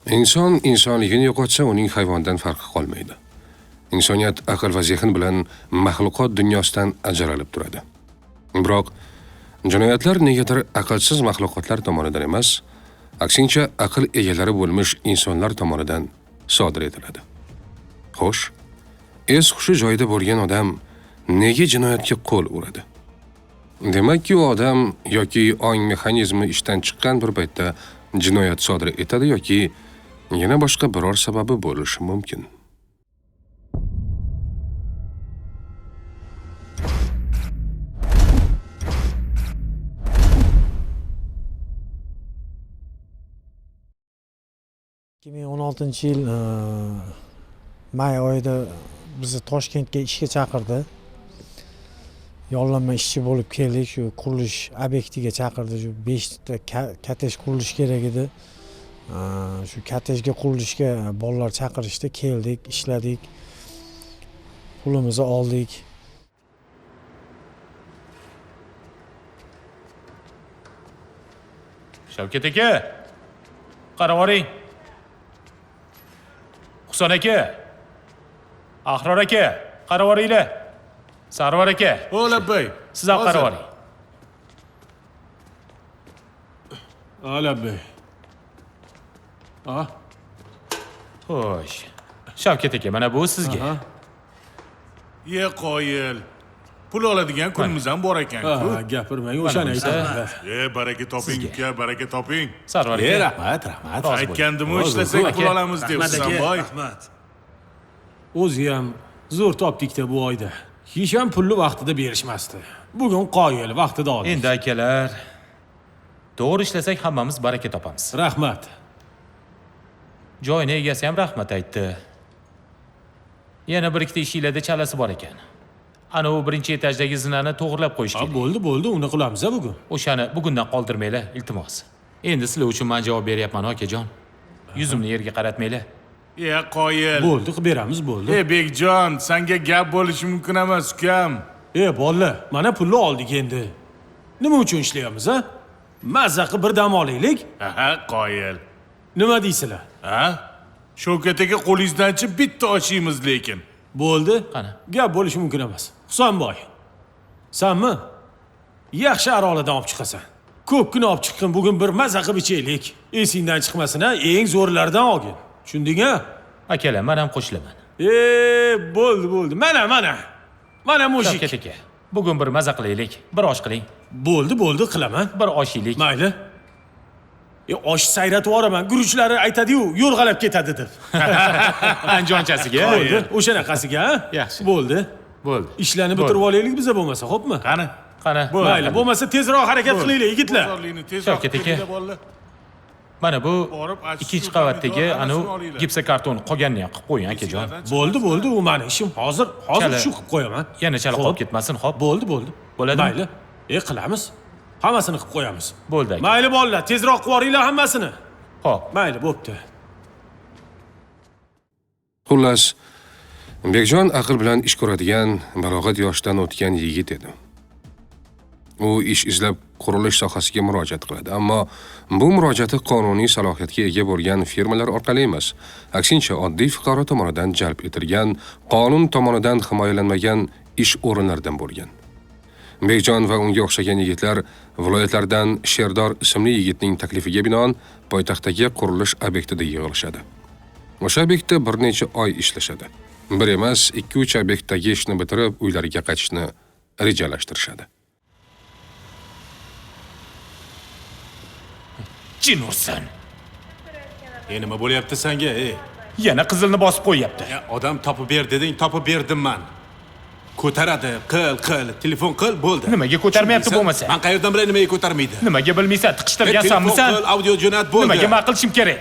Inson insonligini yo'qotsa, uning hayvondan farqi qolmaydi. Insoniyat aql va zehn bilan maxluqot dunyosidan ajralib turadi. Biroq jinoyatlar negadir aqlsiz maxluqotlar tomonidan emas, aksincha aql egalari bo'lmish insonlar tomonidan sodir etiladi. Xo'sh, hushi joyida bo'lgan odam nega jinoyatga qo'l uradi? Demakki, u odam yoki ong mexanizmi ishdan chiqqan bir paytda jinoyat sodir etadi yoki yana boshqa biror sababi bo'lishi mumkin. ...2016-yil may oyida bizni Toshkentga ishga chaqirdi. Yollanma ishchi bo'lib keldik. Shu qurilish obyektiga chaqirdi. Shu 5 ta kottej qurilish kerak edi. Shu kottejga qurilishga bolalar chaqirishdi, keldik, ishladik. Pulimizni oldik. Shavkat aka, qarab oling. Husan aka, Ahror aka, qarab olinglar. Sarvar aka, O'labbay, siz ham qarab oling. O'labbay. Xo'sh. Shavkat aka, mana bu sizga. Ye qoyil. Pul oladigan kunimiz ham bor ekan-ku. Gapirmang, o'shani aytaman. Baraka toping, uka, baraka toping. Sarvar aka. Rahmat. Aytgandim, ishlasak pul olamiz deb Husanboy. Rahmat. O'zi ham zo'r topdik-da bu oyda. Hech ham pulni vaqtida berishmasdi. Bugun qoyil vaqtida oldik. Endi akalar, to'g'ri ishlasak hammamiz baraka topamiz. Rahmat. Joyni egasi ham rahmat aytdi. Yana bir ikkita ishinglarda chalasi bor ekan. Ana u birinchi etajdagi zinani to'g'rilab qo'yish kerak. Bo'ldi, uni qilamiz bugun. O'shani bugundan qoldirmanglar, iltimos. Endi sizlar uchun men javob beryapman, akajon. Yuzimni yerga qaratmanglar. Qoyil. Bo'ldi, qilib beramiz, bo'ldi. Bekjon, senga gap bo'lishi mumkin emas, ukam. Bolalar, mana pulni oldik endi. Nima uchun ishlayapmiz, ha? Mazza qilib bir dam olaylik. Qoyil. Nima deysizlar? Shavkat aka, qo'lingizdan-chi bitta ochimiz lekin. Bo'ldi. Qani? Gap bo'lishi mumkin emas. Husanboy. Senmi? Yaxshi aroladan olib chiqasan. Ko'pgina olib chiqqin, bugun bir mazza qilib ichaylik. Esingdan chiqmasin, ha? Eng zo'rlardan olgin. Tushunding-a? Akalar, men ham qo'shilaman. Bo'ldi. Mana mushik. Shavkat aka, bugun bir mazza qilaylik. Bir osh qiling. Bo'ldi, qilaman. Bir oshiylik. Mayli. Osh sayratib yuboraman. Guruchlari aytadi-yu, yo'rg'alab ketadi deb. Anjonchasiga. Bo'ldi. O'shanaqasiga, ha? Yaxshi. Bo'ldi. Ishlarni bitirib olaylik biza bo'lmasa, xo'pmi? Qani? Mayli, bo'lmasa tezroq harakat qilinglar, yigitlar. Shavkat aka. Mana bu ikkinchi qavatdagi anu gipsokarton qolganini ham qilib qo'ying, akajon. Bo'ldi, u meni ishim. Hozir shu qilib qo'yaman. Yana chala qolib ketmasin, xo'p? Bo'ldi. Bo'ladimi? Mayli. Qilamiz. Hammasini qilib qo'yamiz. Bo'ldi aka. Mayli bolalar, tezroq qilib yuboringlar hammasini. Xo'p. Mayli, bo'pti. Xullas, Bekjon aql bilan ish ko'radigan, balog'at yoshidan o'tgan yigit edi. U ish izlab qurilish sohasiga murojaat qiladi, ammo bu murojaati qonuniy salohiyatga ega bo'lgan firmalar orqali emas, aksincha oddiy fuqaro tomonidan jalb etilgan, qonun tomonidan himoyalanmagan ish o'rinlaridan bo'lgan. Bekjon va unga o'xshagan yigitlar viloyatlardan Sherdor ismli yigitning taklifiga binoan poytaxtdagi qurilish obyektida yig'ilishadi. O'sha obyektda bir necha oy ishlashadi. Bir emas, 2-3 obyektdagi ishni bitirib uylariga qaytishni rejalashtirishadi. Jin ursin. Nima bo'lyapti senga, Yana qizilni bosib qo'yapti. Odam topib ber deding, topib berdim men. Ko'taradi, qil, telefon qil, bo'ldi. Nimaga ko'tarmayapti bo'lmasa? Men qayerdan bilay nimaga ko'tarmaydi? Nimaga bilmaysan? Tiqishtirgansanmisan? Telefon qil, audio jo'nat, bo'ldi. Nimaga ma'qil qilishim kerak?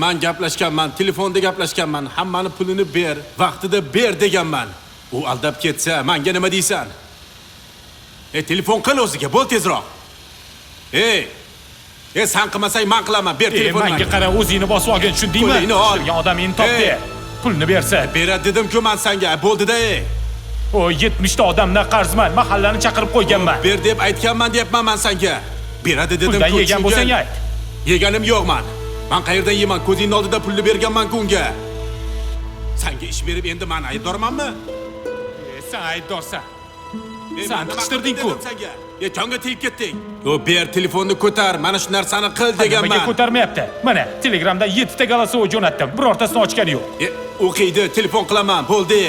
Men gaplashganman, telefonda gaplashganman, hammani pulini ber, vaqtida ber deganman. U aldab ketsa, menga nima deysan? Telefon qil o'ziga, bo'l tezroq. Sen qilmasang men qilaman, ber telefonni. Menga qara, o'zingni bosib olgan, tushundingmi? Pulingni ol. Turgan odamingni topdi. Pulni bersa. Beradi dedim-ku men senga, bo'ldi-da. O 70 ta odamdan qarzman, mahallani chaqirib qo'yganman. Ber deb aytganman deyapman men senga. Beradi dedim-ku. Puldan yegan bo'lsang ayt. Yeganim yo'q men. Men qayerdan yeyman? Ko'zingning oldida pulni berganman-ku unga. Senga ish berib endi men aybdormanmi? Sen aybdorsan. Men Sen nima qichtirding-ku. qildim senga? Jonga tegib ketding. Yo, ber telefonni ko'tar, mana shu narsani qil deganman. Nimaga ko'tarmayapti? Mana Telegramda 7 ta голосовой jo'natdim. Birortasini ochgani yo'q. O'qiydi, telefon qilaman, bo'ldi.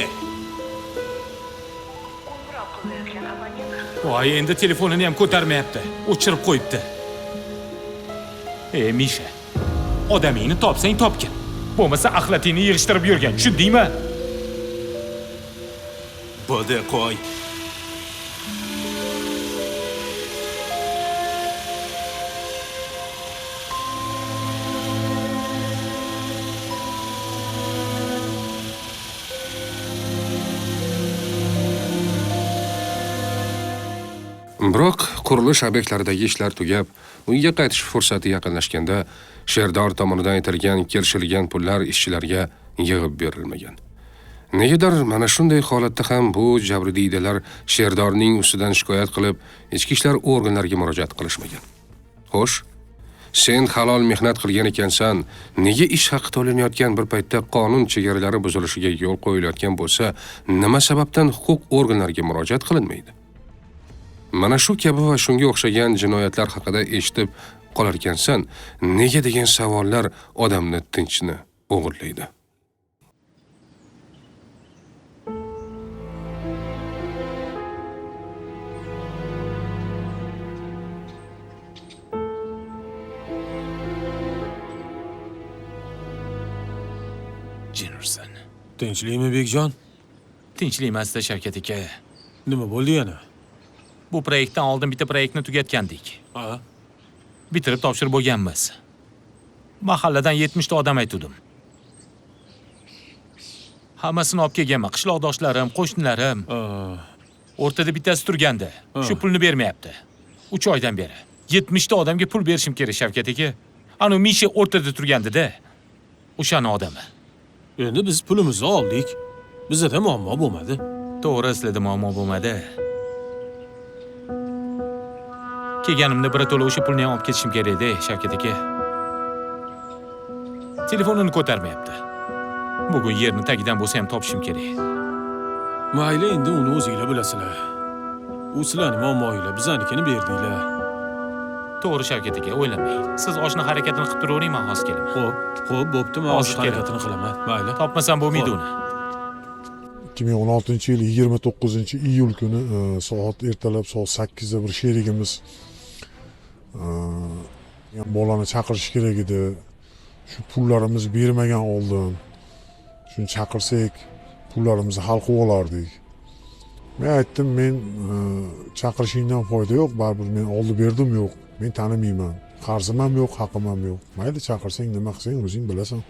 Voy, endi telefonini ham ko'tarmayapti. O'chirib qo'yibdi. Misha. Odamingni topsang topgin. Bo'lmasa axlatingni yig'ishtirib yurgan. Tushundingmi? Bo'ldi, qo'y. Biroq qurilish obyektlaridagi ishlar tugab, uyga qaytish fursati yaqinlashganda Sherdor tomonidan aytilgan kelishilgan pullar ishchilarga yig'ib berilmagan. Negadir mana shunday holatda ham bu jabrdiydalar Sherdorning ustidan shikoyat qilib, ichki ishlar organlariga murojaat qilishmagan. Xo'sh, sen halol mehnat qilgan ekansan, nega ish haqi to'lanayotgan bir paytda qonun chegaralari buzilishiga yo'l qo'yilayotgan bo'lsa, nima sababdan huquq organlariga murojaat qilinmaydi? Mana shu kabi va shunga o'xshagan jinoyatlar haqida eshitib qolar ekansan, nega degan savollar odamni tinchini o'g'irlaydi. Jennerson. Tinchlikmi Bekjon? Tinchlik emasda Shavkat aka. Nima bo'ldi yana? Bu proyektdan oldin bitta proyektni tugatgandik. Ha? Bitirib topshirib bo'lganmiz. Mahalladan 70 ta odam aytdim. Hammasini olib kelganman, qishloqdoshlarim, qo'shnilarim. O'rtada bittasi turganda, shu pulni bermayapti. 3 oydan beri. 70 ta odamga pul berishim kerak Shavkat aka. Ana Misha o'rtada turganda-da. O'shani odami. Endi biz pulimizni oldik. Bizda muammo bo'lmadi. To'g'ri, sizlarda muammo bo'lmadi. Kelganimda birato'la o'sha pulni ham olib ketishim kerak edi, Shavkat aka. Telefonini ko'tarmayapti. Bugun yerni tagidan bo'lsa ham topishim kerak. Mayli, endi uni o'zinglar bilasizlar. U sizlarning muammoinglar, biznikini berdinglar. To'g'ri Shavkat aka, o'ylamang. Siz oshni harakatini qilib turavering, men hozir kelaman. Xo'p, bo'pti, men osh harakatini qilaman. Mayli. Topmasam bo'lmaydi uni. 2016-yil 29-iyul kuni soat ertalab soat 8da bir sherigimiz bolani chaqirish kerak edi. Shu pullarimizni bermagan oldin. Shuni chaqirsak, pullarimizni hal qilib olardik. Men aytdim, men chaqirishingdan foyda yo'q, baribir men oldi berdim yo'q. Men tanimayman. Qarzim ham yo'q, haqim ham yo'q. Mayli, chaqirsang, nima qilsang o'zing bilasan.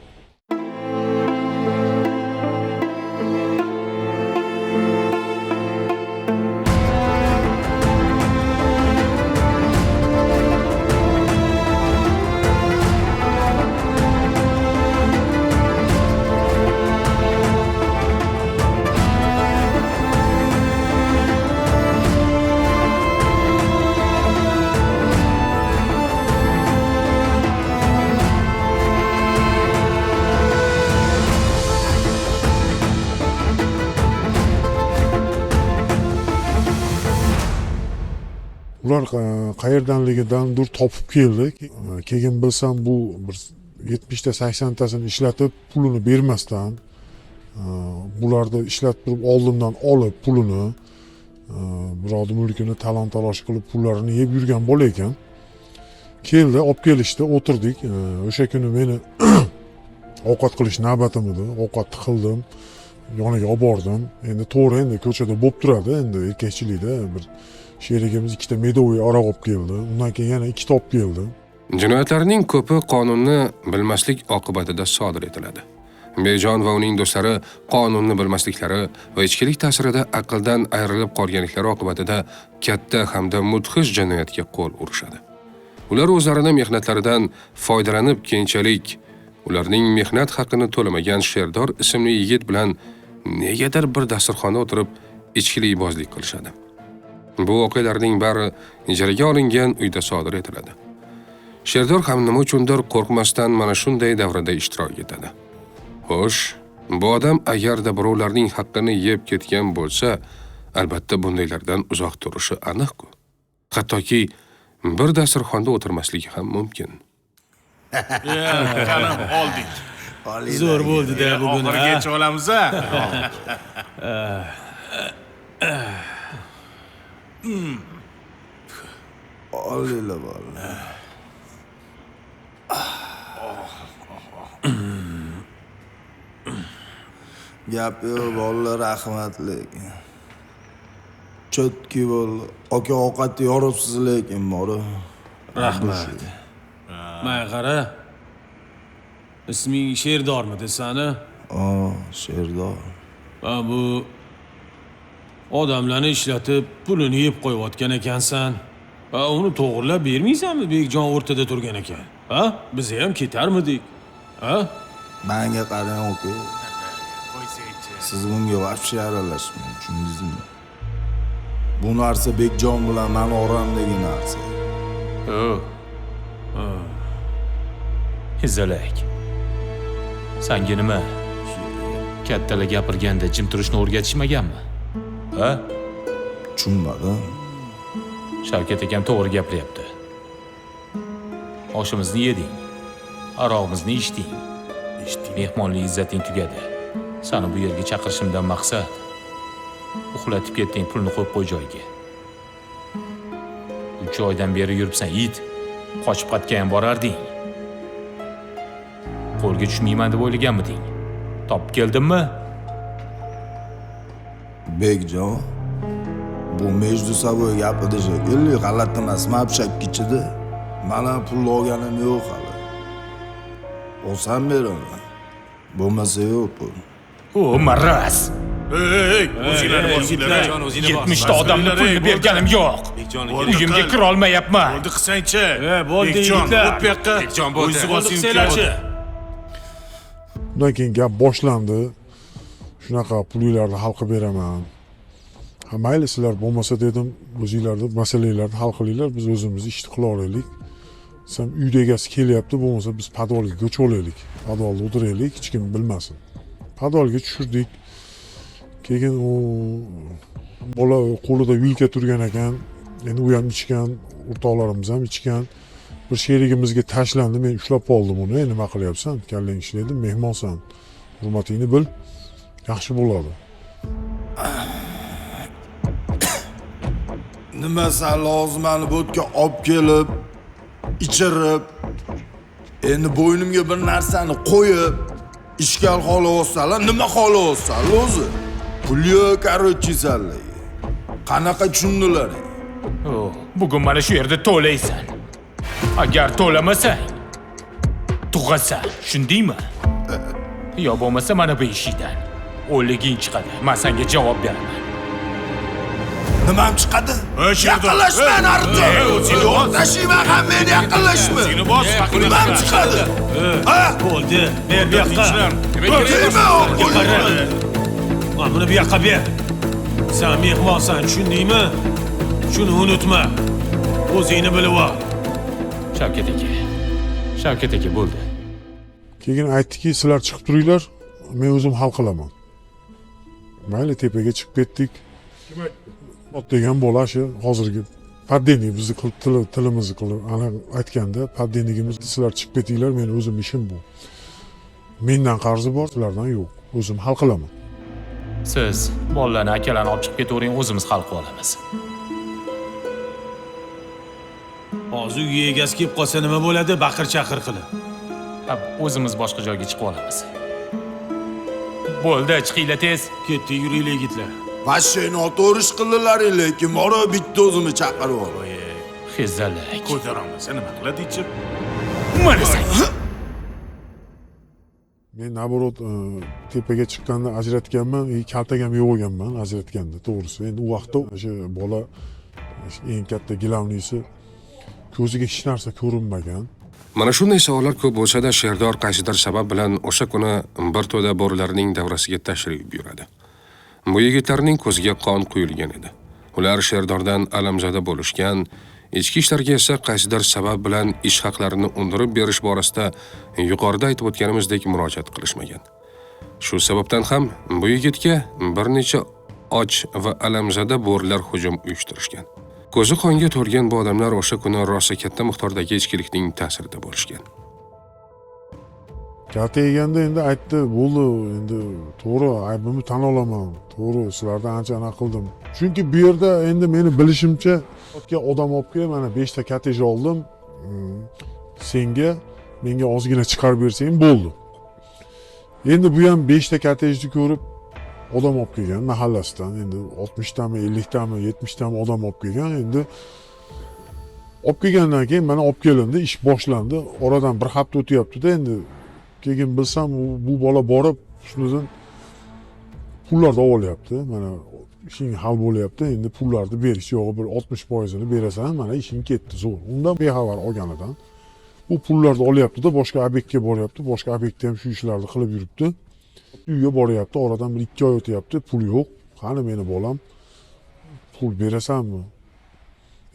Ular qayerdanligidan topib keldik. Keyin bilsam bu 70 ta 80 tasini ishlatib pulini bermasdan bularni ishlatib oldindan olib pulini birovning mulkini talon-taroj qilib pullarini yeb yurgan bola ekan. Keldi, olib kelishdi, o'tirdik. O'sha kuni meni ovqat qilish navbatim edi. Ovqatni qildim. Yoniga olib bordim. Endi to'g'ri, endi ko'chada bo'lib turadi, endi erkakchilikda bir sherigimiz 2 ta medovoy aroq olib keldi. Undan keyin yana 2 ta olib keldi. Jinoyatlarning ko'pi qonunni bilmaslik oqibatida sodir etiladi. Bejon va uning do'stlari qonunni bilmasliklari va ichkilik ta'sirida aqldan ayrilib qolganliklari oqibatida katta hamda mudhish jinoyatga qo'l urishadi. Ular o'zlarining mehnatlaridan foydalanib, keyinchalik ularning mehnat haqini to'lamagan Sherdor ismli yigit bilan negadir bir dasturxonda o'tirib ichkilikbozlik qilishadi. Bu voqealarning bari ijaraga olingan uyda sodir etiladi. Sherdor ham nima uchundir qo'rqmasdan mana shunday davrada ishtirok etadi. Xo'sh, bu odam agarda birovlarning haqqini yeb ketgan bo'lsa, albatta bundaylardan uzoq turishi aniq-ku. Hattoki bir dasturxonda o'tirmasligi ham mumkin. Qalam oldik. Zo'r bo'ldi-da bugun. Oxirigacha olamiz-a? Olinglar bolalar. Gap yo'q bolalar, rahmat lekin. Chotki bolalar. Aka ovqatni yoribsiz lekin bora. Rahmat. Mana qara. Isming Sherdormidi sani? Sherdor. Va bu odamlarni ishlatib pulini yeb qo'yayotgan ekansan. Va uni to'g'rilab bermaysanmi? Bekjon o'rtada turgan ekan. Ha? Biz ham ketarmidik? Ha? Menga qarang aka. Siz bunga vaqtcha aralashmang, tushundingizmi? Bu narsa Bekjon bilan men oramdagi narsa. Izzalak. Senga nima? Kattalar gapirganda jim turishni o'rgatishmaganmi? Ha? Tushunmadim. Shavkat akam to'g'ri gapiryapti. Oshimizni yeding, aroqimizni ichding. Mehmonlik izzating tugadi. Seni bu yerga chaqirishimdan maqsad uxlatib ketding, pulni qo'yib qo'y joyiga. 3 oydan beri yuribsan, it. Qochib qaytga ham borarding. Qo'lga tushmayman deb o'ylaganmiding? Topib keldimmi? Bekjon, bu mejdu savoy gapida shekilli, g'alati emas, mapshakkichida. Mana pul olganim yo'q hali. Olsam beraman. Bo'lmasa yo'q pul. O, maraz. Ey, o'zinglarni bosinglar, jon, o'zingni bos. 70 ta odamni pulni berganim yo'q. Uyimga kira olmayapman. Bo'ldi qilsang-chi. bo'ldi Bekjon, yigitlar. o't bu yoqqa. Bekjon, bo'ldi. O'zingiz bosinglar-chi. Undan keyin gap boshlandi. Shunaqa pulinglarni hal qilib beraman. Ha mayli sizlar bo'lmasa dedim, o'zinglarni masalalarni hal qilinglar, biz o'zimiz ishni qila olaylik. Sen uyda egasi kelyapti, bo'lmasa biz podvalga ko'chib olaylik. Podvalda o'tiraylik, hech kim bilmasin. Podvalga tushirdik. Keyin u bola qo'lida vilka turgan ekan. Endi u ham ichgan, o'rtoqlarimiz ham ichgan. Bir sherigimizga tashlandi, men ushlab qoldim uni. Nima qilyapsan? Kallang ishlaydi, mehmonsan. Hurmatingni bil. Yaxshi bo'ladi. Nima san lozimani bo'tga olib kelib, ichirib, endi bo'ynimga bir narsani qo'yib, ishkal xolayotsalar, nima xolayotsalar o'zi? Pul yo'q, korotchisanlar. Qanaqa tushundilar? Bugun mana shu yerda to'laysan. Agar to'lamasang, tug'asan, tushundingmi? Yo bo'lmasa mana bu ishingdan o'liging chiqadi. Men senga javob beraman. Nimam chiqadi? Sherdor. Yaqinlashmang ortiq. o'zingni bos. Tashima ham meni yaqinlashma. O'zingni bos, faqat Nimam chiqadi? Ha? Bo'ldi. Ber bu yoqqa. Deyman, Mana buni bu yoqqa ber. Sen mehmonsan, tushundingmi? Shuni unutma. O'zingni bilib ol. Shavkat aka. Shavkat aka bo'ldi. Keyin aytdiki, sizlar chiqib turinglar, men o'zim hal qilaman. Mayli, tepaga chiqib ketdik. Ot degan bola shu hozirgi poddenik bizni tilimizni qilib aytganda poddenikimiz sizlar chiqib ketinglar, men o'zim ishim bu. Mendan qarzi bor, sizlardan yo'q. O'zim hal qilaman. Siz bolalarni, akalarni olib chiqib ketavering, o'zimiz hal qilib olamiz. Hozir uy egasi kelib qolsa nima bo'ladi? Baqir-chaqir qilib. O'zimiz boshqa joyga chiqib olamiz. Bo'ldi, chiqinglar tez. Ketdik, yuringlar yigitlar. Vashshay noto'g'ri qildilaring, lekin bora bitta o'zimni chaqirib ol. Xizalak. Ko'tarolmasa nima qiladi-chi? Mana sen. Men naborot tepaga chiqqanda ajratganman, kaltak ham yo'q ekanman ajratganda, to'g'risi. Endi u vaqtda o'sha bola eng katta gilamlisi ko'ziga hech narsa ko'rinmagan. Mana shunday savollar ko'p bo'lsa-da, Sherdor qaysidir sabab bilan o'sha kuni bir to'da bo'rilarning davrasiga tashrif buyuradi. Bu yigitlarning ko'ziga qon quyilgan edi. Ular Sherdordan alamzada bo'lishgan, Ichki ishlarga esa qaysidir sabab bilan ish haqlarini undirib berish borasida yuqorida aytib o'tganimizdek murojaat qilishmagan. Shu sababdan ham bu yigitga bir necha och va alamzada bo'rilar hujum uyushtirishgan. Ko'zi qonga to'lgan bu odamlar o'sha kuni rosa katta miqdordagi ichkilikning ta'sirida bo'lishgan. Kaltayganda endi aytdi, bo'ldi, endi to'g'ri, aybimni tan olaman. To'g'ri, sizlardan ancha qildim. Chunki bu yerda endi meni bilishimcha, odam olib kelib, mana 5 ta kotej oldim. Senga, menga ozgina chiqarib bersang bo'ldi. Endi bu ham 5 ta kotejni ko'rib odam olib kelgan mahallasidan. Endi 60 tami, 50 tami, 70 tami odam olib kelgan. Endi olib kelgandan keyin mana olib kelindi, ish boshlandi. Oradan bir hafta o'tyapti-da, endi keyin bilsam bu bola borib shundan pullarni olyapti. Mana ishing hal bo'lyapti. Endi pullarni berish yo'g'i bir 60%ni berasan, mana ishing ketdi zo'r. Undan bexabar olganidan bu pullarni olyapti-da, boshqa obyektga boryapti. Boshqa obyektda ham shu ishlarni qilib yuribdi. Uyga boryapti, oradan bir 2 oy o'tyapti, pul yo'q. Qani meni bolam, pul berasanmi?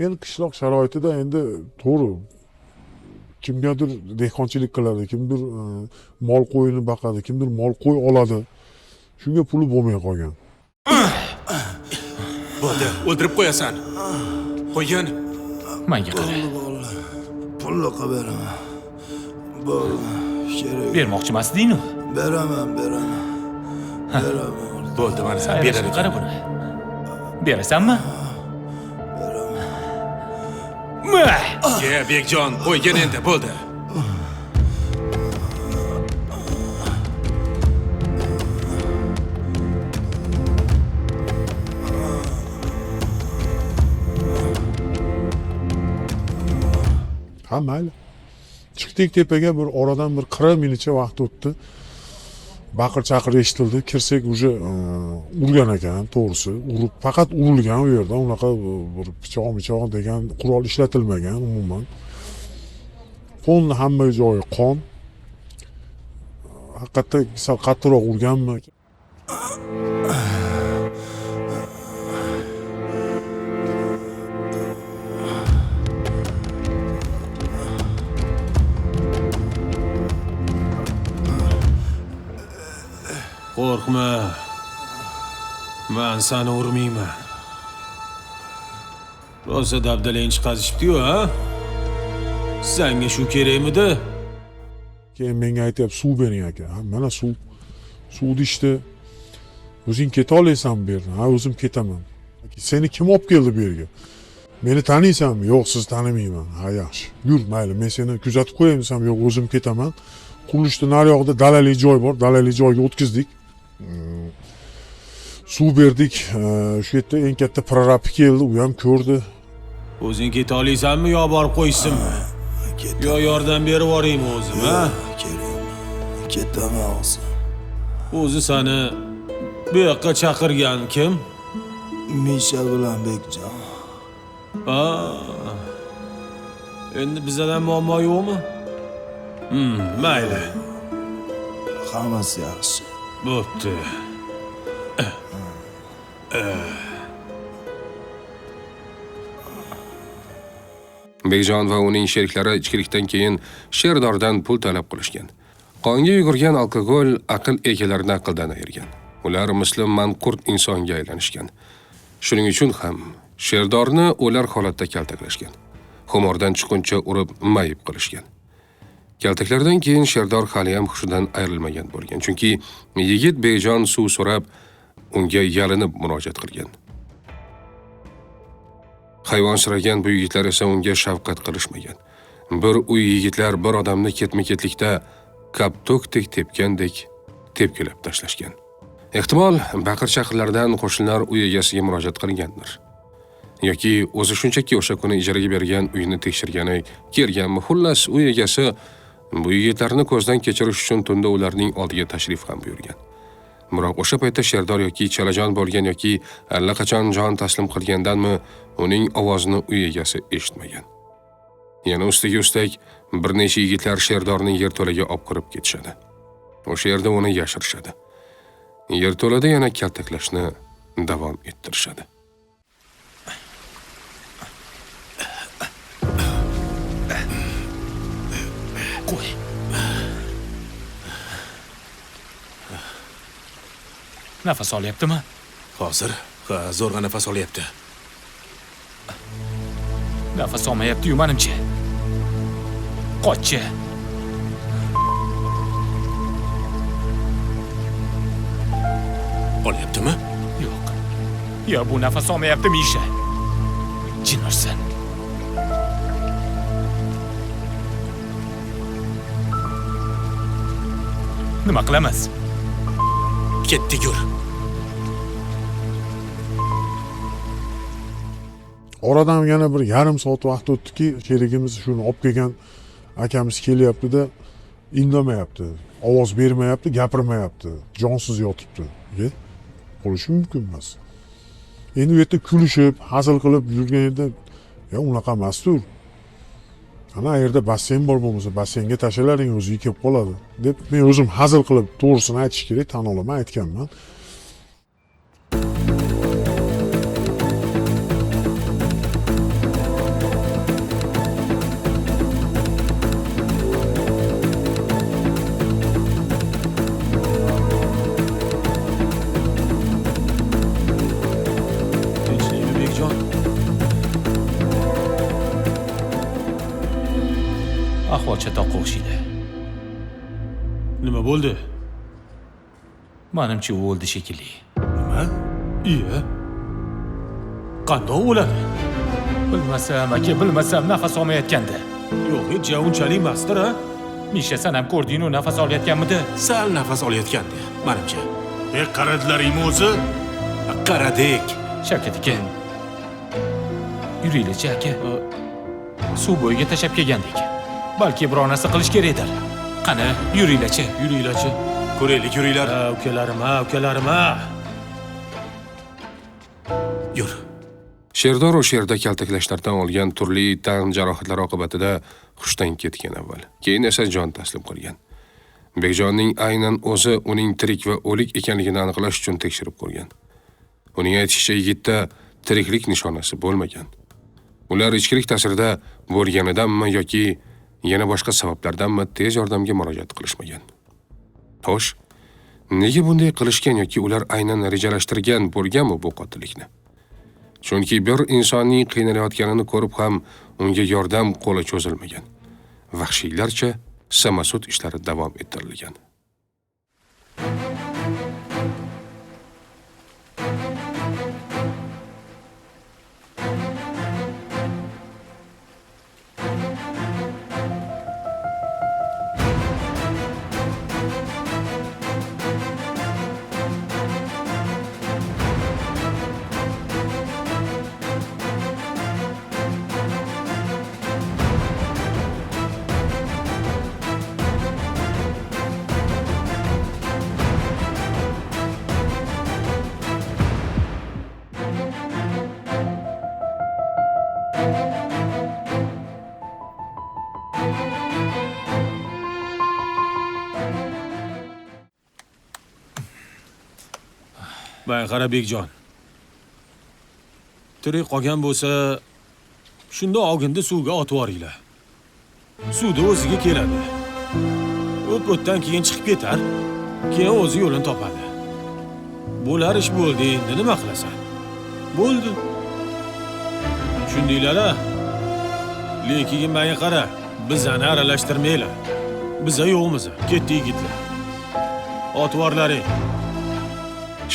Endi qishloq sharoitida endi to'g'ri kimgadir dehqonchilik qiladi, kimdir mol qo'yini boqadi, kimdir mol qo'y oladi. Shunga puli bo'lmay qolgan. Bo'ldi, o'ldirib qo'yasan. Qo'ygan. Menga qara. Pulni qilib beraman. Bo'ldi, kerak. Bermoqchimasding-ku? Beraman. Bo'ldi, mana sen Beradi, berar qara buni. Berasanmi? Ye, Bekjon, qo'ygan endi, bo'ldi. Ha, mayli. Chiqdik tepaga, bir oradan bir 40 minutcha vaqt o'tdi. Baqir-chaqir eshitildi. Kirsak уже urgan ekan, to'g'risi. Urib, faqat urilgan u yerda. Unaqa bir pichoq degan qurol ishlatilmagan umuman. Qo'lni hamma joyi qon. Haqiqatda sal qattiqroq urganmi? Qo'rqma. Men seni urmayman. Rosa dabdalang chiqazishibdi-ku, ha? Senga shu kerakmidi? Keyin menga aytib, suv bering aka. Ha, mana suv. Suvni ishda o'zing keta olasanmi bu yerdan? Ha, o'zim ketaman. Seni kim olib keldi bu yerga? Meni taniysanmi? Yo'q, siz tanimayman. Ha, yaxshi. Yur, mayli, men seni kuzatib qo'yay desam, yo'q, o'zim ketaman. Qurilishda naryoqda dalali joy bor, dalali joyga o'tkazdik. Suv berdik. Shu yerda eng katta prorab keldi, u ham ko'rdi. O'zing keta olasanmi yo borib qo'ysinmi? Yo yordam berib yuboraymi o'zim, ha? Kerak. Ketaman o'zi. O'zi seni bu yoqqa chaqirgan kim? Misha bilan Bekjon. Endi bizdan muammo yo'qmi? Mayli. Hammasi yaxshi. Bo'pti. Bekjon va uning sheriklari ichkilikdan keyin sherdordan pul talab qilishgan. Qonga yugurgan alkogol aql egalarini aqldan ayirgan. Ular misli manqurt insonga aylanishgan. Shuning uchun ham sherdorni o'lar holatda kaltaklashgan. Xumordan chiquncha urib mayib qilishgan. Kaltaklardan keyin sherdor hali ham hushidan ayrilmagan bo'lgan. Chunki yigit Bekjon suv so'rab unga yalinib murojaat qilgan. Hayvonsiragan bu yigitlar esa unga shafqat qilishmagan. Bir uy yigitlar bir odamni ketma-ketlikda kaptokdek tepgandek tepkilab tashlashgan. Ehtimol baqir-chaqirlardan qo'shnilar uy egasiga murojaat qilgandir. Yoki o'zi shunchaki o'sha kuni ijaraga bergan uyini tekshirgani kelganmi. Xullas, uy egasi bu yigitlarni ko'zdan kechirish uchun tunda ularning oldiga tashrif ham buyurgan. Biroq o'sha paytda sherdor yoki chalajon bo'lgan yoki allaqachon jon taslim qilgandanmi uning ovozini uy egasi eshitmagan. Yana ustiga ustak bir necha yigitlar sherdorning yerto'laga olib kirib ketishadi. O'sha yerda uni yashirishadi. Yerto'lada yana kaltaklashni davom ettirishadi. Nafas olyaptimi? Hozir zo'rg'a nafas olyapti. Nafas olmayapti-yu menimcha. Qochchi. Olyaptimi? Yo'q. Ya bu nafas olmayapti Misha. Jin ursin. Nima qilamiz? Ketdik yur. Oradan yana bir yarim soat vaqt o'tdiki, sherigimiz shuni olib kelgan akamiz kelyapti-da, indamayapti, ovoz bermayapti, gapirmayapti, jonsiz yotibdi. Bo'lishi mumkin emas. Endi u yerda kulishib, hazil qilib yurganida, unaqa emas-tur. Ana yerda basseyn bor bo'lmasa, basseynga tashlaring, o'ziga kelib qoladi, deb men o'zim hazil qilib, to'g'risini aytish kerak, tan olaman, aytganman. Tinchlikmi Bekjon? Ahvol chatoqqa o'xshaydi. Nima bo'ldi? Menimcha u o'ldi shekilli. Nima? Iya. Qandoq o'ladi? Bilmasam, aka, bilmasam nafas olmayotgandi. Yo'q, hech unchalik emasdir, ha? Misha, sen ham ko'rding-ku nafas olayotganmidi? Sal nafas olayotgandi, menimcha. Qaradilaringmi o'zi? Qaradik. Shavkat aka. Yuringlar-chi, aka. Suv bo'yiga tashab kelgandik. Balki biror narsa qilish kerakdir. Qani, yuringlar-chi. Yuringlar-chi. Ko'raylik, yuringlar. Ha, ukalarim, ha. Yur. Sherdor o'sha yerda kaltaklashlardan olgan turli tan jarohatlari oqibatida hushdan ketgan avval. Keyin esa jon taslim qilgan. Bekjonning aynan o'zi uning tirik va o'lik ekanligini aniqlash uchun tekshirib ko'rgan. Uning aytishicha, yigitda tiriklik nishonasi bo'lmagan. Ular ichkilik ta'sirida bo'lganidanmi yoki yana boshqa sabablardanmi tez yordamga murojaat qilishmagan. Xo'sh, nega bunday qilishgan yoki ular aynan rejalashtirgan bo'lganmi bu qotillikni? Chunki bir insonning qiynalayotganini ko'rib ham unga yordam qo'li cho'zilmagan. Vahshiylarcha samasut ishlari davom ettirilgan. Mana qara Bekjon. Tirik qolgan bo'lsa, shunda oginda suvga otib yuboringlar. Suvda o'ziga keladi. O'tdan keyin chiqib ketar, keyin o'zi yo'lini topadi. Bo'lar ish bo'ldi, endi nima qilasan? Bo'ldi. Shundaylar-a? Lekin menga qara, bizani aralashtirmaylar. Biza yo'qmiz, ketdi yigitlar. Otib yuborlaring.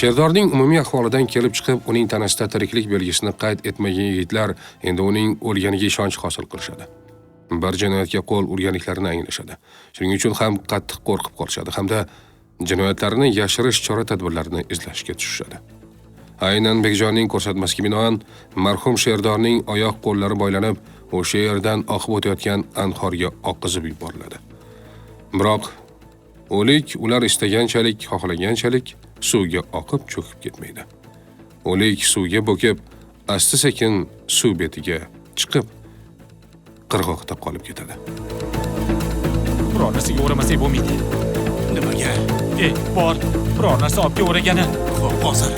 Sherdorning umumiy ahvolidan kelib chiqib, uning tanasida tiriklik belgisini qayd etmagan yigitlar endi uning o'lganiga ishonch hosil qilishadi. Bir jinoyatga qo'l urganliklarini anglashadi. Shuning uchun ham qattiq qo'rqib qolishadi hamda jinoyatlarni yashirish chora-tadbirlarini izlashga tushishadi. Aynan Bekjonning ko'rsatmasiga binoan marhum Sherdorning oyoq qo'llari boylanib, o'sha yerdan oqib o'tayotgan anhorga oqizib yuboriladi. Biroq o'lik ular istaganchalik, xohlaganchalik suvga oqib cho'kib ketmaydi. O'lik suvga bo'kib, asta-sekin suv betiga chiqib, qirg'oqda qolib ketadi. Biror narsaga o'ramasak bo'lmaydi. Nimaga? Bor, biror narsa olib o'ragani. Xo'p, hozir.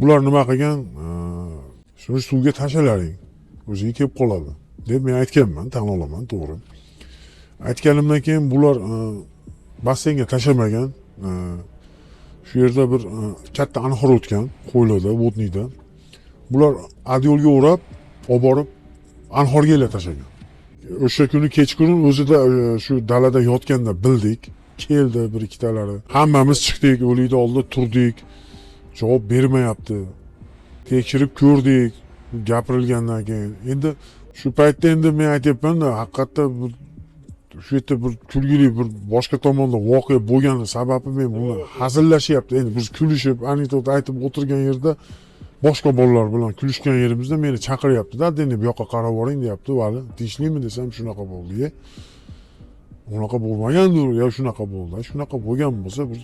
Bular nima qilgan? shuni suvga tashlalaring, o'ziga kelib qoladi deb men aytganman, tan olaman, to'g'ri. Aytganimdan keyin bular basseynga tashlamagan. Shu yerda bir katta anhor o'tgan, qo'ylarda, vodniyda. Bular adyolga o'rab, olib borib anhorga tashlagan. O'sha kuni kechqurun o'zida shu dalada yotganda bildik. Keldi bir ikkitalari. Hammamiz chiqdik, o'likni oldida turdik. Javob bermayapti. Tekshirib ko'rdik, gapirilgandan keyin. Endi shu paytda endi men aytyapman-da, haqiqatda shu yerda bir kulgili bir boshqa tomonda voqea bo'lgani sababi men buni hazillashyapti. Endi biz kulishib, anekdot aytib o'tirgan yerda boshqa bolalar bilan kulishgan yerimizda meni chaqiryapti-da, endi bu yoqqa qarab boring deyapti. Vali, tinchlikmi desam, shunaqa bo'ldi. Unaqa bo'lmagandir, yo shunaqa bo'ldi. Shunaqa bo'lgan bo'lsa bir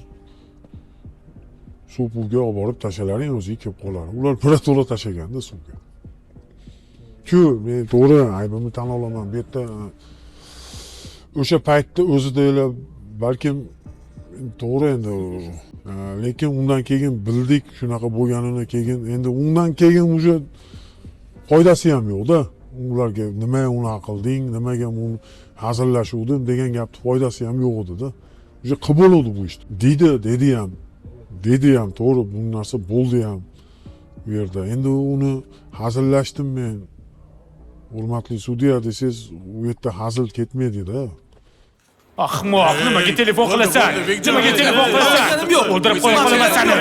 suvga olib borib tashlalaring, o'ziga kelib qoladi. Ular to'la tashlaganda suvga. Ku, men to'g'ri aybimni tan olaman. Bu yerda o'sha paytda o'zida balkim to'g'ri endi, lekin undan keyin bildik shunaqa bo'lganini, keyin endi undan keyin o'sha foydasi ham yo'q-da. Ularga nima unaqa qilding, nimaga uni hazillashuvdim degan gapning foydasi ham yo'q edi-da. O'sha qilib bo'ldi bu ishni. Dedi ham, to'g'ri, bu narsa bo'ldi ham bu yerda. Endi uni hazillashdim men. Hurmatli sudya desangiz, u yerda hazil ketmaydi-da. Ahmoq, nimaga telefon qilasan? Nimaga telefon qilasan? O'ldirib qo'ya qolaman seni.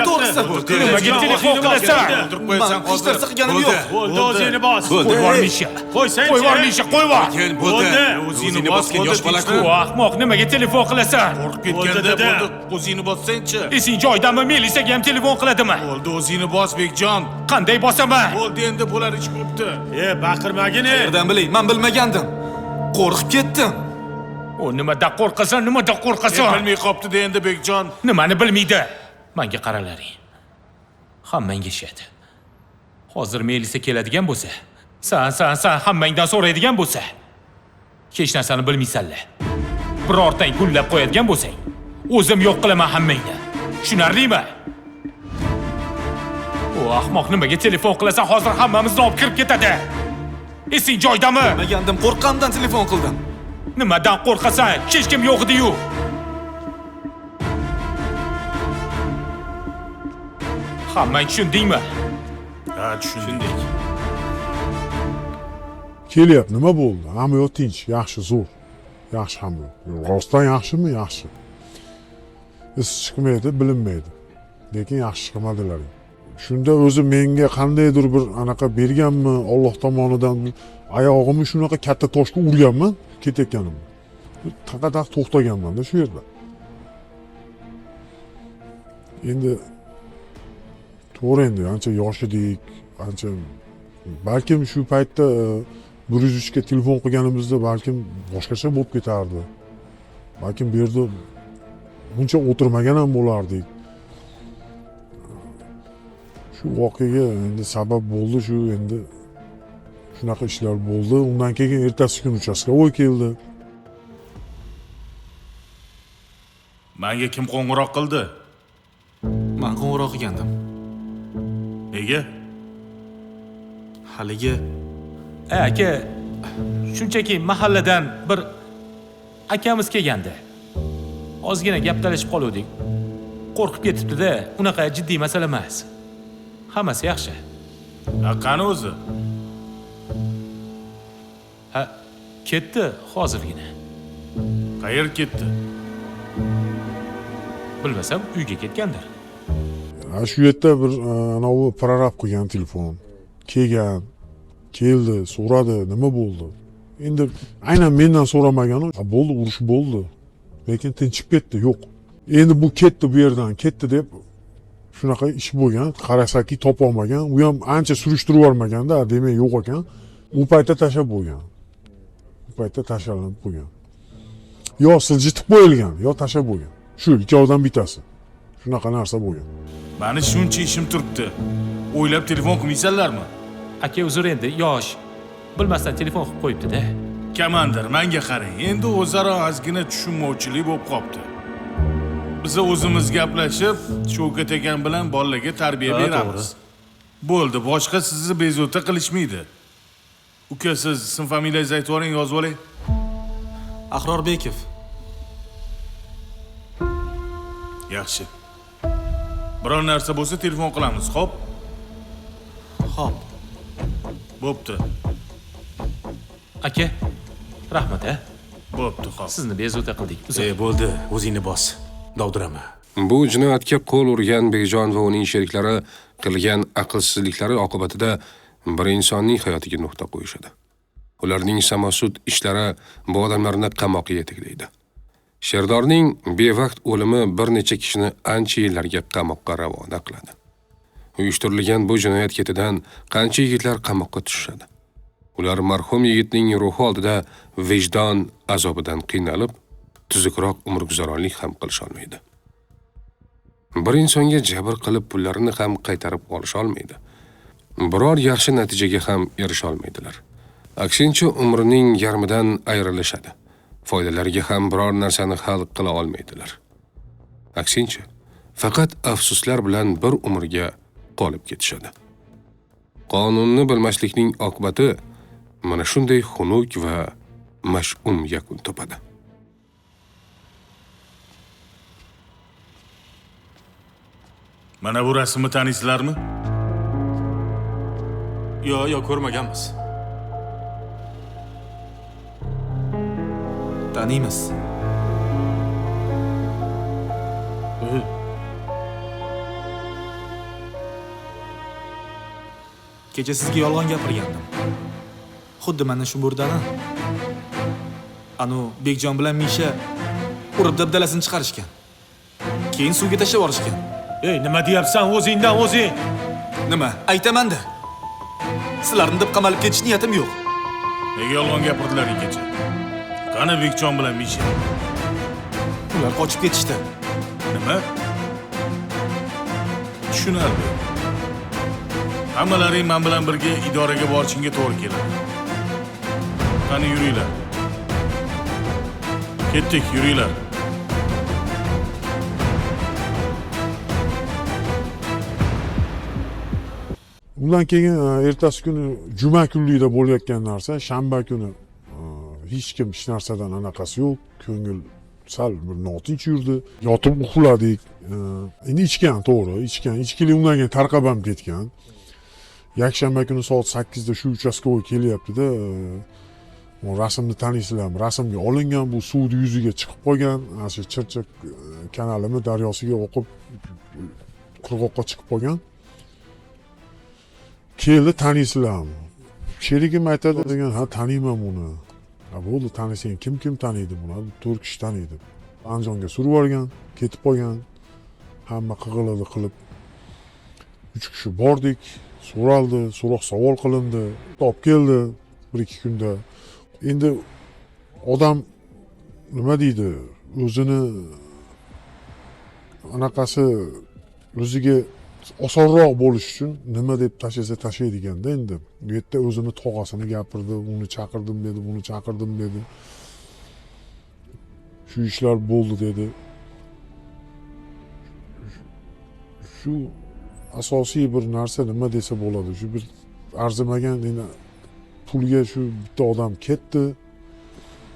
Nimaga telefon qilasan? O'ldirib qo'yasan, hech narsa qilganim yo'q. Bo'ldi, o'zingni bos. Qo'yvor Misha. Qo'yvor Misha, qo'yvor. Keyin bo'ldi. O'zingni bosgan yosh bola-ku. Ahmoq, nimaga telefon qilasan? Qo'rqib ketganda bo'ldi. O'zingni bossang-chi. Esing joydami? Milisaga ham telefon qiladimi? Bo'ldi, o'zingni bos, Bekjon. Qanday bosaman? Bo'ldi, endi bular ish ko'pdi. Baqirmagin. Qayerdan bilay? Men bilmagandim. Qo'rqib ketdim. O nimadan qo'rqasan? Bilmay qopti endi Bekjon. Nimani bilmaydi? Menga qaralaring. Hammang ishadi. Hozir Melisa keladigan bo'lsa, san hammangdan so'raydigan bo'lsa, hech narsani bilmaysanlar. Birortang gullab qo'yadigan bo'lsang, o'zim yo'q qilaman hammangni. Tushunarlimi? O ahmoq nimaga telefon qilasan? Hozir hammamizni olib kirib ketadi. Esing joydami? Bilmagandim, qo'rqqandan telefon qildim. Nimadan qo'rqasan? Hech kim yo'q edi-yu. Hammang tushundingmi? Ha, tushundik. Kelyapti, nima bo'ldi? Hamma yo'q tinch, yaxshi, zo'r. Yaxshi hamma. Rostdan yaxshimi? Yaxshi. Is chiqmaydi, bilinmaydi. Lekin yaxshi chiqmadilar. Shunda o'zi menga qandaydir bir anaqa berganmi, Alloh tomonidan oyog'imni shunaqa katta toshga urganman, ketayotganimda. Taqataq to'xtaganman-da shu yerda. Endi to'g'ri, endi ancha yosh edik, ancha balkim shu paytda 103 ga telefon qilganimizda balkim boshqacha bo'lib ketardi. Balkim bu yerda buncha o'tirmagan ham bo'lardik. Shu voqeaga endi sabab bo'ldi, shu endi shunaqa ishlar bo'ldi. Undan keyin ertasi kun uchastkavoy keldi. Menga kim qo'ng'iroq qildi? Men qo'ng'iroq qilgandim. Nega? Haligi Aka, shunchaki mahalladan bir akamiz kelgandi. Ozgina gap talashib qoluvdik. Qo'rqib ketibdi-da, unaqa jiddiy masala emas. Hammasi yaxshi. Qani o'zi? Ha, ketdi hozirgina. Qayerga ketdi? Bilmasam, uyga ketgandir. Shu yerda bir anavi prorab qilgan telefon. Keldi, so'radi, nima bo'ldi? Endi aynan mendan so'ramagani, bo'ldi, urush bo'ldi. Lekin tinchib ketdi, yo'q. Endi bu ketdi bu yerdan, ketdi deb shunaqa ish bo'lgan. Qarasaki topa olmagan, u ham ancha surishtirib yormaganda, demak yo'q ekan. U paytda tashab bo'lgan. U paytda tashalanib qo'ygan. Yo siljitib qo'yilgan, yo tashab bo'lgan. Shu ikkovidan bittasi. Shunaqa narsa bo'lgan. Meni shuncha ishim turibdi. O'ylab telefon qilmaysanlarmi? Aka uzr endi, yosh. Bilmasdan telefon qilib qo'yibdi-da. Komandir, menga qarang. Endi o'zaro ozgina tushunmovchilik bo'lib qopti. Biz o'zimiz gaplashib, Shavkat akam bilan bolalarga tarbiya beramiz. Bo'ldi, boshqa sizni bezovta qilishmaydi. Uka, siz ism familiyangizni aytib yuboring, yozib oling. Ahrorbekov. Yaxshi. Biror narsa bo'lsa telefon qilamiz, xo'p? Xo'p. Bo'pti. Aka, rahmat a. Bo'pti, xo'p. Sizni bezovta qildik. Bo'ldi, o'zingni bos. Dovdirama. Bu jinoyatga qo'l urgan Bekjon va uning sheriklari qilgan aqlsizliklari oqibatida bir insonning hayotiga nuqta qo'yishadi. Ularning samosud ishlari bu odamlarni qamoqqa yetaklaydi. Sherdorning bevaqt o'limi bir necha kishini ancha yillarga qamoqqa ravona qiladi. Uyushtirilgan bu jinoyat ketidan qancha yigitlar qamoqqa tushadi. Ular marhum yigitning ruhi oldida vijdon azobidan qiynalib, tuzukroq umrguzaronlik ham qilisha olmaydi. Bir insonga jabr qilib pullarini ham qaytarib olish olmaydi. Biror yaxshi natijaga ham erisha olmaydilar. Aksincha umrining yarmidan ayrilishadi. Foydalariga ham biror narsani hal qila olmaydilar. Aksincha, faqat afsuslar bilan bir umrga qolib ketishadi. Qonunni bilmaslikning oqibati mana shunday xunuk va mash'um yakun topadi. Mana bu rasmni taniysizlarmi? Yo'q, ko'rmaganmiz. Taniymiz. Kecha sizga yolg'on gapirgandim. Xuddi mana shu murdani. Anu Bekjon bilan Misha urib dabdalasini chiqarishgan. Keyin suvga tashlab yuborishgan. Ey, nima deyapsan o'zingdan o'zing? Nima? Aytaman-da. Sizlarni deb qamalib ketish niyatim yo'q. Nega yolg'on gapirdilar kecha? Qani Bekjon bilan Misha? Ular qochib ketishdi. Nima? Tushunarli. Hammalaring men bilan birga idoraga borishingga to'g'ri keladi. Qani yuringlar. Ketdik, yuringlar. Undan keyin ertasi kuni juma kunlikda bo'layotgan narsa, shanba kuni hech kim hech narsadan anaqasi yo'q, ko'ngil sal bir notinch yurdi. Yotib uxladik. Endi ichgan, to'g'ri, ichkilik undan keyin tarqab ham ketgan. Yakshanba kuni soat 8 da shu uchastkovoy kelyapti-da. Rasmni taniysizlarmi? Rasmga olingan, bu suvni yuziga chiqib qolgan, ana shu Chirchiq kanalimi daryosiga oqib qirg'oqqa chiqib qolgan. Keldi, taniysizlarmi? Sherigim aytadi degan, ha taniyman buni. Ha bo'ldi, tanisang kim taniydi buni? 4 kishi taniydi. Andijonga surib yuborgan, ketib qolgan. Hamma qig'iladi qilib 3 kishi bordik, so'raldi, so'roq savol qilindi, topib keldi 1-2 kunda. Endi odam nima deydi? O'zini anaqasi o'ziga osonroq bo'lish uchun nima deb tashlasa tashlaydiganda endi bu yerda o'zini tog'asini gapirdi, uni chaqirdim dedi, buni chaqirdim dedi. Shu ishlar bo'ldi dedi. Shu asosiy bir narsa nima desa bo'ladi? Shu bir arzimagan endi pulga shu bitta odam ketdi.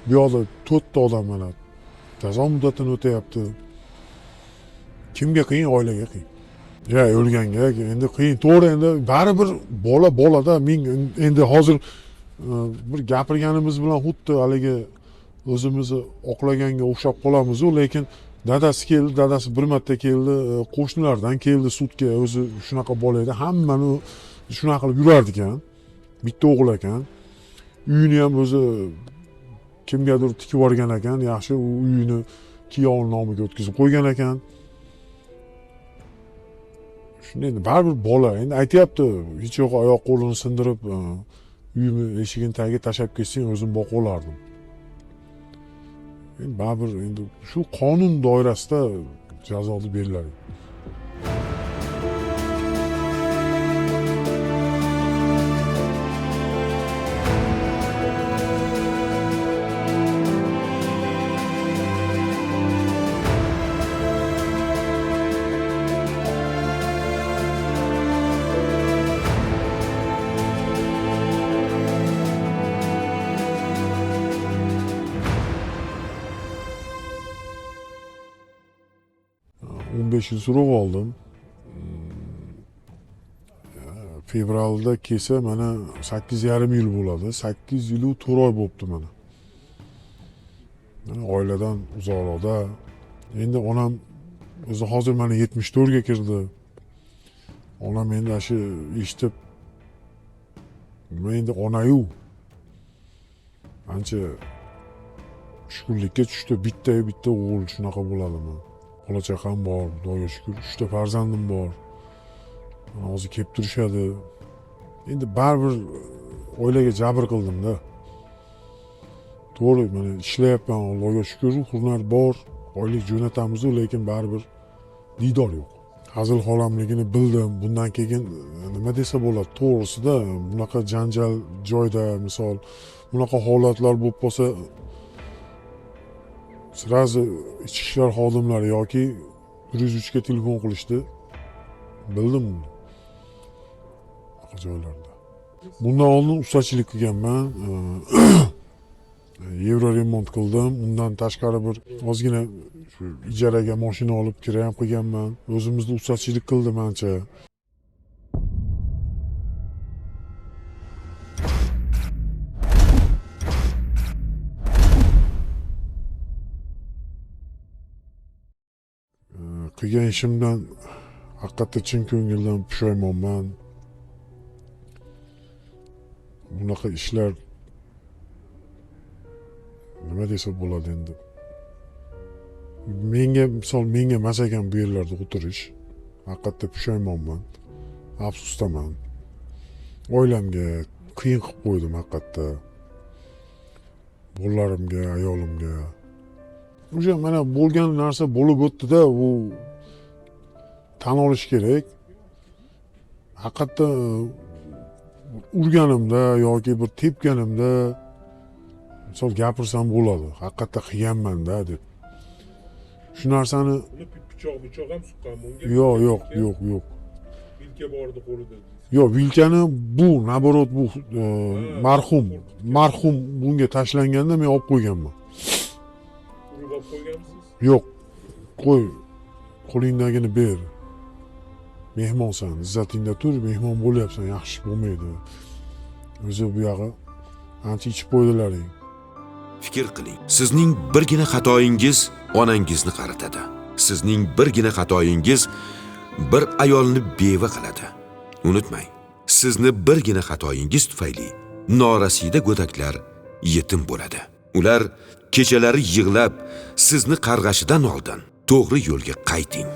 Bu yoqda 4 ta odam mana jazo muddatini o'tayapti. Kimga qiyin? Oilaga qiyin. Ya o'lganga endi qiyin, to'g'ri, endi baribir bolada men endi hozir bir gapirganimiz bilan xuddi haligi o'zimizni oqlaganga o'xshab qolamiz-ku, lekin dadasi bir marta keldi, qo'shnilardan keldi sudga, o'zi shunaqa bola edi, hammani shunaqa qilib yurar ekan. Bitta o'g'il ekan. Uyini ham o'zi kimgadir tikib yuborgan ekan, yaxshi u uyini kuyovning nomiga o'tkazib qo'ygan ekan. Shunday endi baribir bola, endi aytayapti, hech yo'q oyoq qo'lini sindirib, uyimni eshigini tagiga tashlab ketsang o'zim boqib olardim. Endi baribir endi shu qonun doirasida jazo beriladi. 15 yil so'roq oldim. Fevralda kelsa mana 8,5 yil bo'ladi. 8 yil 4 oy bo'libdi mana. Oiladan uzoqroqda. Endi onam o'zi hozir mana 74 ga kirdi. Onam endi shu eshitib men endi ona-yu ancha tushkunlikka tushdi. Bitta o'g'il shunaqa bo'ladimi? Bola chaqam bor, Xudoga shukr, 3 ta farzandim bor. Mana hozir kelib turishadi. Endi baribir oilaga jabr qildim-da. To'g'ri, mana ishlayapman, Allohga shukr, hunar bor, oylik jo'natamiz, lekin baribir diydor yo'q. Hazil xolamligini bildim. Bundan keyin nima desa bo'ladi? To'g'risida bunaqa janjal joyda, misol, bunaqa holatlar bo'lib qolsa, sразу ichki ishlar xodimlari yoki 103 ga telefon qilishdi. Bildim buni. Joylarda. Bundan oldin ustachilik qilganman. Yevro remont qildim. Undan tashqari bir ozgina shu ijaraga mashina olib kira ham qilganman. O'zimizda ustachilik qildim ancha. Qilgan ishimdan haqiqatda chin ko'ngildan pushaymonman. Bunaqa ishlar nima desa bo'ladi endi. Menga emas ekan bu yerlarda o'tirish. Haqiqatda pushaymonman. Afsusdaman. Oilamga qiyin qilib qo'ydim haqiqatda. Bolalarimga, ayolimga. O'sha mana bo'lgan narsa bo'lib o'tdi-da, u tan olish kerak. Haqiqatda urganimda yoki bir tepganimda misol gapirsam bo'ladi. Haqiqatda qilganman-da deb. Shu narsani pichoq ham suqqanmi unga? Yo'q. Vilka bordi qo'lida. Yo'q, vilkani bu, naborot bu marhum bunga tashlanganda men olib qo'yganman. Urib olib qo'yganmisiz? Yo'q. Qo'y. Qo'lingdagini ber. Mehmonsan, izzatingda tur, mehmon bo'lyapsan, yaxshi bo'lmaydi. O'zi bu yog'i ancha ichib qo'ydilaring. Fikr qiling. Sizning birgina xatoyingiz onangizni qaritadi. Sizning birgina xatoyingiz bir ayolni beva qiladi. Unutmang, sizni birgina xatoyingiz tufayli norasida go'daklar yetim bo'ladi. Ular kechalari yig'lab sizni qarg'ashidan oldin to'g'ri yo'lga qayting.